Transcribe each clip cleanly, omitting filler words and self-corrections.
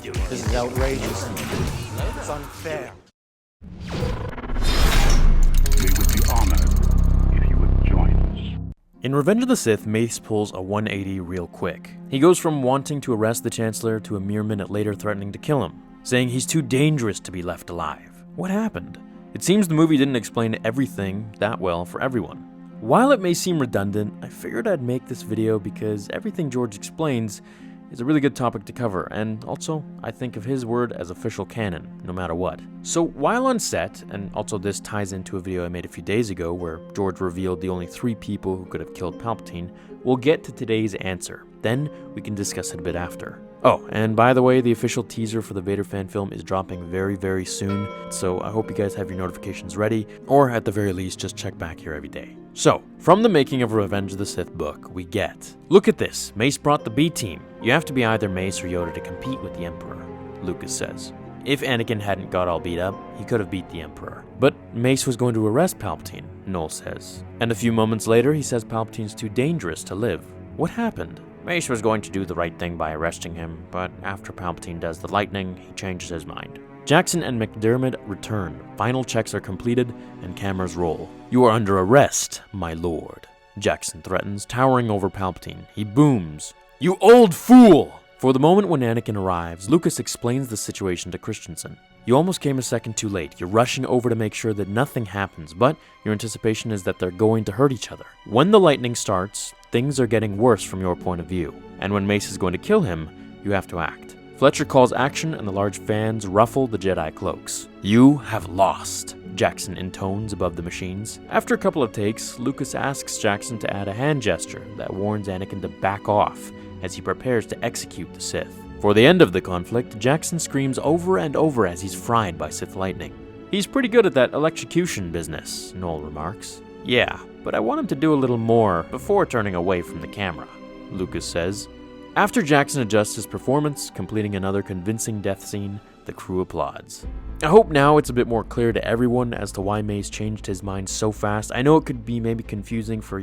This is outrageous. It's unfair. We would be honored if you would join us. In Revenge of the Sith, Mace pulls a 180 real quick. He goes from wanting to arrest the Chancellor to a mere minute later threatening to kill him, saying he's too dangerous to be left alive. What happened? It seems the movie didn't explain everything that well for everyone. While it may seem redundant, I figured I'd make this video because everything George explains is a really good topic to cover, and also, I think of his word as official canon, no matter what. So, while on set, and also this ties into a video I made a few days ago where George revealed the only 3 people who could have killed Palpatine, we'll get to today's answer. Then, we can discuss it a bit after. Oh, and by the way, the official teaser for the Vader fan film is dropping very, very soon, so I hope you guys have your notifications ready, or at the very least, just check back here every day. So, from the making of Revenge of the Sith book, we get, look at this, Mace brought the B team. You have to be either Mace or Yoda to compete with the Emperor, Lucas says. If Anakin hadn't got all beat up, he could have beat the Emperor. But Mace was going to arrest Palpatine, Noel says. And a few moments later, he says Palpatine's too dangerous to live. What happened? Mace was going to do the right thing by arresting him, but after Palpatine does the lightning, he changes his mind. Jackson and McDermott return, final checks are completed, and cameras roll. You are under arrest, my lord, Jackson threatens, towering over Palpatine. He booms, "You old fool!" For the moment when Anakin arrives, Lucas explains the situation to Christensen. You almost came a second too late. You're rushing over to make sure that nothing happens, but your anticipation is that they're going to hurt each other. When the lightning starts, things are getting worse from your point of view, and when Mace is going to kill him, you have to act. Fletcher calls action and the large fans ruffle the Jedi cloaks. "You have lost," Jackson intones above the machines. After a couple of takes, Lucas asks Jackson to add a hand gesture that warns Anakin to back off as he prepares to execute the Sith. For the end of the conflict, Jackson screams over and over as he's fried by Sith lightning. "He's pretty good at that electrocution business," Noel remarks. "Yeah, but I want him to do a little more before turning away from the camera," Lucas says. After Jackson adjusts his performance, completing another convincing death scene, the crew applauds. I hope now it's a bit more clear to everyone as to why Mace changed his mind so fast. I know it could be maybe confusing for,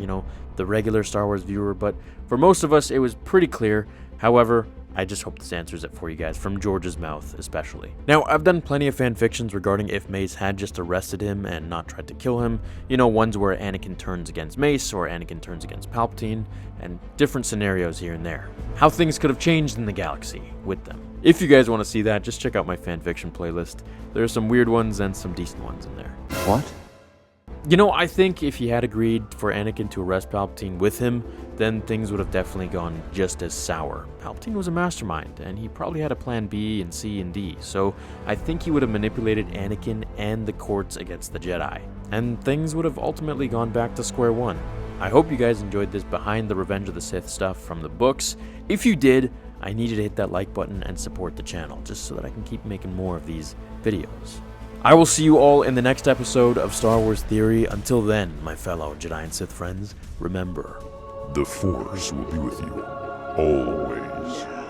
the regular Star Wars viewer, but for most of us it was pretty clear. However, I just hope this answers it for you guys, from George's mouth especially. Now, I've done plenty of fan fictions regarding if Mace had just arrested him and not tried to kill him. Ones where Anakin turns against Mace or Anakin turns against Palpatine, and different scenarios here and there. How things could have changed in the galaxy with them. If you guys want to see that, just check out my fanfiction playlist. There are some weird ones and some decent ones in there. What? I think if he had agreed for Anakin to arrest Palpatine with him, then things would have definitely gone just as sour. Palpatine was a mastermind, and he probably had a plan B and C and D, so I think he would have manipulated Anakin and the courts against the Jedi, and things would have ultimately gone back to square one. I hope you guys enjoyed this behind the Revenge of the Sith stuff from the books. If you did, I need you to hit that like button and support the channel, just so that I can keep making more of these videos. I will see you all in the next episode of Star Wars Theory. Until then, my fellow Jedi and Sith friends, remember, The Force will be with you always.